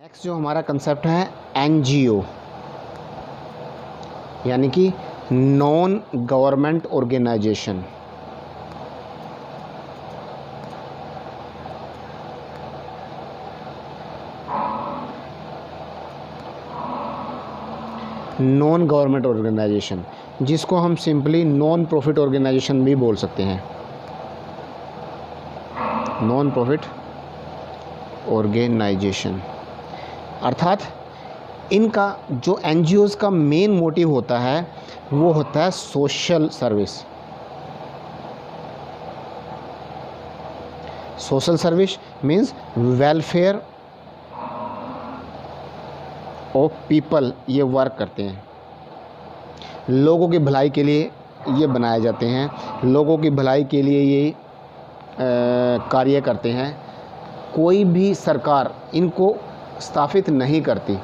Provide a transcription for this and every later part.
Next जो हमारा concept है एनजीओ, यानी कि non government organisation. Non government organisation, जिसको हम सिंपली नॉन प्रॉफिट ऑर्गेनाइजेशन भी बोल सकते हैं। नॉन प्रॉफिट ऑर्गेनाइजेशन अर्थात इनका जो एनजीओज़ का मेन मोटिव होता है वो होता है social service. Social service means welfare of people, ये वर्क करते हैं, लोगों की भलाई के लिए ये बनाए जाते हैं, लोगों की भलाई के लिए ये कार्य करते हैं। कोई भी सरकार इनको स्थापित नहीं करती,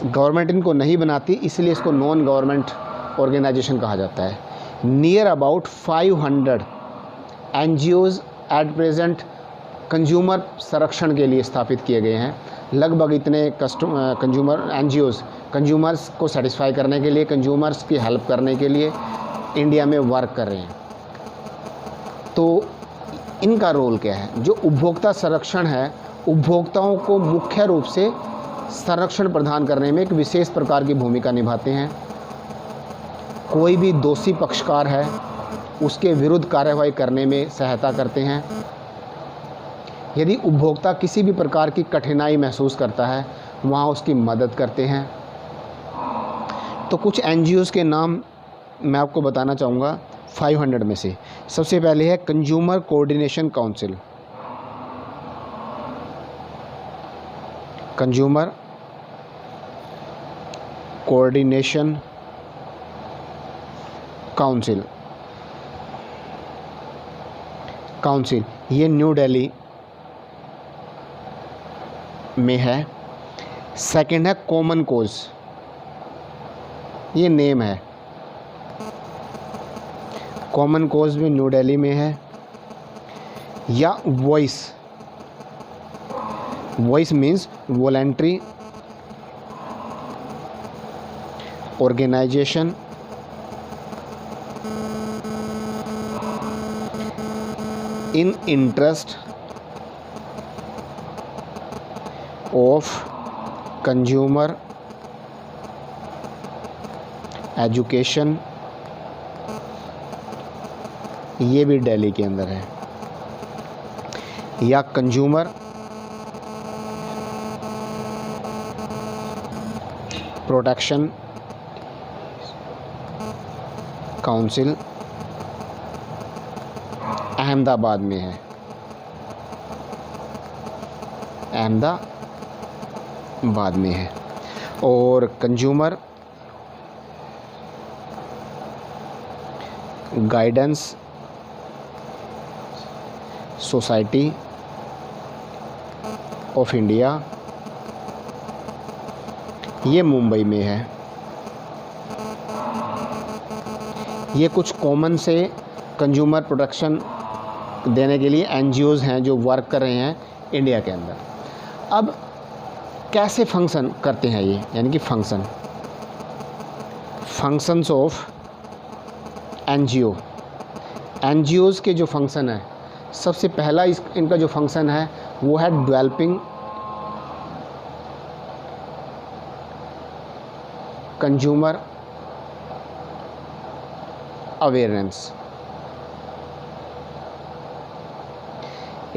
गवर्नमेंट इनको नहीं बनाती, इसलिए इसको नॉन गवर्नमेंट ऑर्गेनाइजेशन कहा जाता है। Near about 500 NGOs at present consumer संरक्षण के लिए स्थापित किए गए हैं। लगभग इतने कंज्यूमर एनजीओज़ कंज्यूमर्स को सेटिस्फाई करने के लिए, कंज्यूमर्स की हेल्प करने के लिए इंडिया में वर्क कर रहे हैं। तो इनका रोल क्या है? जो उपभोक्ता संरक्षण है, उपभोक्ताओं को मुख्य रूप से संरक्षण प्रदान करने में एक विशेष प्रकार की भूमिका निभाते हैं। कोई भी दोषी पक्षकार है उसके विरुद्ध कार्रवाई करने में सहायता करते हैं। यदि उपभोक्ता किसी भी प्रकार की कठिनाई महसूस करता है वहाँ उसकी मदद करते हैं। तो कुछ एनजीओज़ के नाम मैं आपको बताना चाहूँगा 500 में से। सबसे पहले है consumer coordination council. Consumer coordination council ये न्यू दिल्ली में है। सेकंड है कॉमन कोज, ये नेम है, कॉमन कोज भी न्यू दिल्ली में है। या voice means voluntary organisation in interest of consumer education, ये भी दिल्ली के अंदर है। या कंज्यूमर प्रोटेक्शन काउंसिल अहमदाबाद में है। अहमदाबाद में है। और consumer guidance society of India, ये मुंबई में है। ये कुछ कॉमन से कंज्यूमर प्रोटेक्शन देने के लिए एनजीओज़ हैं जो वर्क कर रहे हैं इंडिया के अंदर। अब कैसे फंक्शन करते हैं ये, यानी कि फंक्शंस ऑफ एनजीओज़ के जो फंक्शन है, सबसे पहला इनका जो फंक्शन है वो है डेवलपिंग कंज्यूमर अवेयरनेस,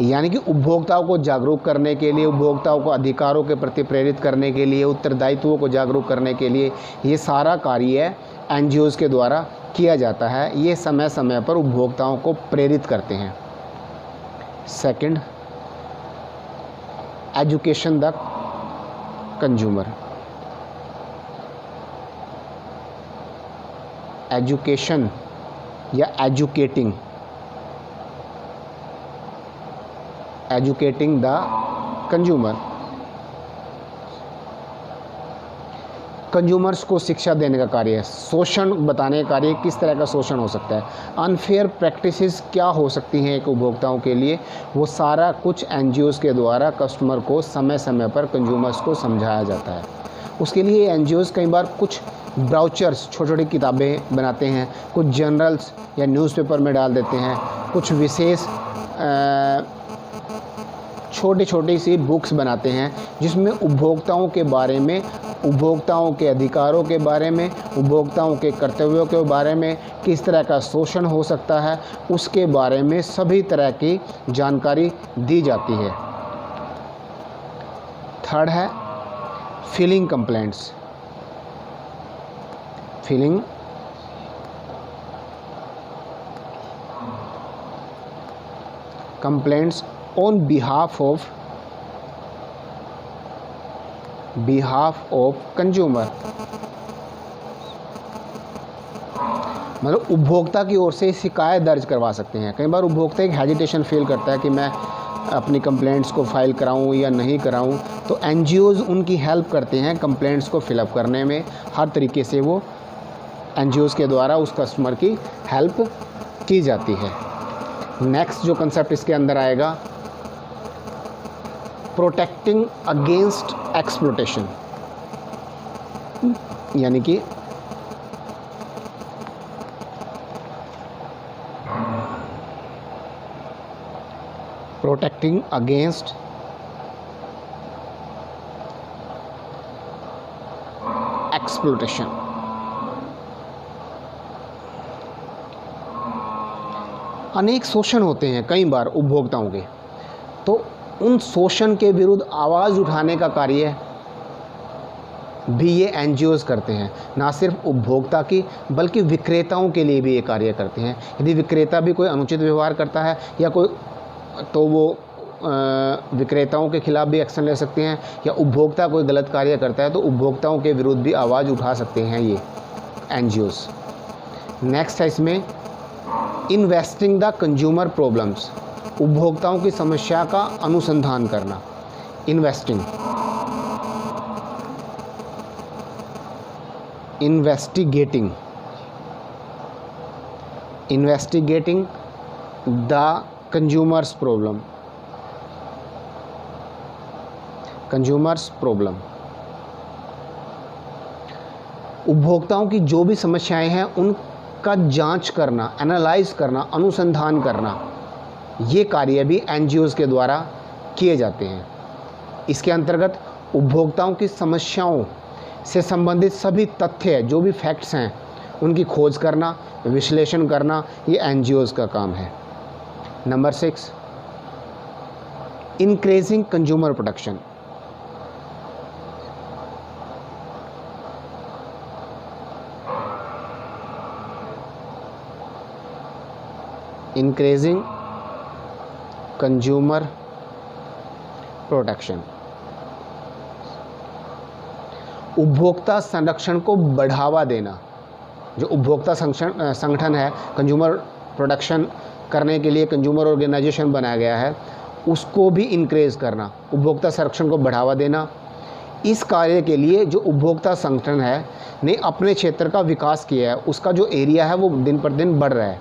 यानी कि उपभोक्ताओं को जागरूक करने के लिए, उपभोक्ताओं को अधिकारों के प्रति प्रेरित करने के लिए, उत्तरदायित्वों को जागरूक करने के लिए ये सारा कार्य एनजीओज़ के द्वारा किया जाता है। ये समय समय पर उपभोक्ताओं को प्रेरित करते हैं। Second, education the consumer, education या एजुकेटिंग द कंज्यूमर। कंज्यूमर्स को शिक्षा देने का कार्य है। शोषण बताने का कार्य, किस तरह का शोषण हो सकता है, अनफेयर प्रैक्टिसेस क्या हो सकती हैं एक उपभोक्ताओं के लिए, वो सारा कुछ एनजीओज़ के द्वारा कस्टमर को समय समय पर कंज्यूमर्स को समझाया जाता है। उसके लिए एनजीओज़ कई बार कुछ ब्राउचर्स, छोटी छोटी किताबें बनाते हैं, कुछ जर्नल्स या न्यूज़पेपर में डाल देते हैं, कुछ विशेष छोटी छोटी सी बुक्स बनाते हैं जिसमें उपभोक्ताओं के बारे में, उपभोक्ताओं के अधिकारों के बारे में, उपभोक्ताओं के कर्तव्यों के बारे में, किस तरह का शोषण हो सकता है उसके बारे में सभी तरह की जानकारी दी जाती है। थर्ड है filing complaints. Filing complaints on behalf of consumer, मतलब उपभोक्ता की ओर से शिकायत दर्ज करवा सकते हैं। कई बार उपभोक्ता एक हेजिटेशन फील करता है कि मैं अपनी कंप्लेंट्स को फाइल कराऊं या नहीं कराऊं, तो एनजीओज़ उनकी हेल्प करते हैं कंप्लेंट्स को फिलअप करने में। हर तरीके से वो एनजीओज़ के द्वारा उस कस्टमर की हेल्प की जाती है। नेक्स्ट जो कंसेप्ट इसके अंदर आएगा, प्रोटेक्टिंग अगेंस्ट एक्सप्लॉयटेशन, यानी कि प्रोटेक्टिंग अगेंस्ट एक्सप्लॉयटेशन। अनेक शोषण होते हैं कई बार उपभोक्ताओं के, तो उन शोषण के विरुद्ध आवाज़ उठाने का कार्य भी ये एनजीओज़ करते हैं। ना सिर्फ उपभोक्ता की बल्कि विक्रेताओं के लिए भी ये कार्य करते हैं। यदि विक्रेता भी कोई अनुचित व्यवहार करता है या कोई, तो वो विक्रेताओं के खिलाफ भी एक्शन ले सकते हैं, या उपभोक्ता कोई गलत कार्य करता है तो उपभोक्ताओं के विरुद्ध भी आवाज़ उठा सकते हैं ये एनजीओज़। नेक्स्ट है इसमें इन्वेस्टिंग द कंज्यूमर प्रॉब्लम्स, उपभोक्ताओं की समस्या का अनुसंधान करना। Investing, investigating the consumers problem, उपभोक्ताओं की जो भी समस्याएं हैं उनका जांच करना, एनालाइज करना, अनुसंधान करना, ये कार्य भी एनजीओज़ के द्वारा किए जाते हैं। इसके अंतर्गत उपभोक्ताओं की समस्याओं से संबंधित सभी तथ्य, जो भी फैक्ट्स हैं, उनकी खोज करना, विश्लेषण करना, ये एनजीओज़ का काम है। Number 6, increasing consumer protection, increasing consumer protection, उपभोक्ता संरक्षण को बढ़ावा देना। जो उपभोक्ता संगठन है, कंज्यूमर प्रोटेक्शन करने के लिए कंज्यूमर ऑर्गेनाइजेशन बनाया गया है, उसको भी इंक्रेज करना, उपभोक्ता संरक्षण को बढ़ावा देना। इस कार्य के लिए जो उपभोक्ता संगठन है ने अपने क्षेत्र का विकास किया है, उसका जो एरिया है वो दिन पर दिन बढ़ रहा है।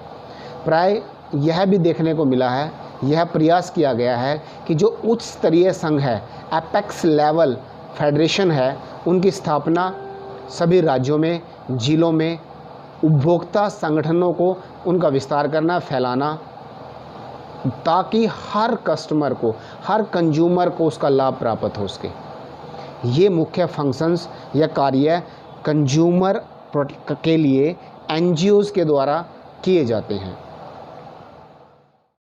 प्राय यह भी देखने को मिला है, यह प्रयास किया गया है कि जो उच्च स्तरीय संघ है, एपेक्स लेवल फेडरेशन है, उनकी स्थापना सभी राज्यों में, जिलों में उपभोक्ता संगठनों को उनका विस्तार करना, फैलाना, ताकि हर कस्टमर को, हर कंज्यूमर को उसका लाभ प्राप्त हो सके। ये मुख्य फंक्शंस या कार्य कंज्यूमर के लिए एनजीओज़ के द्वारा किए जाते हैं।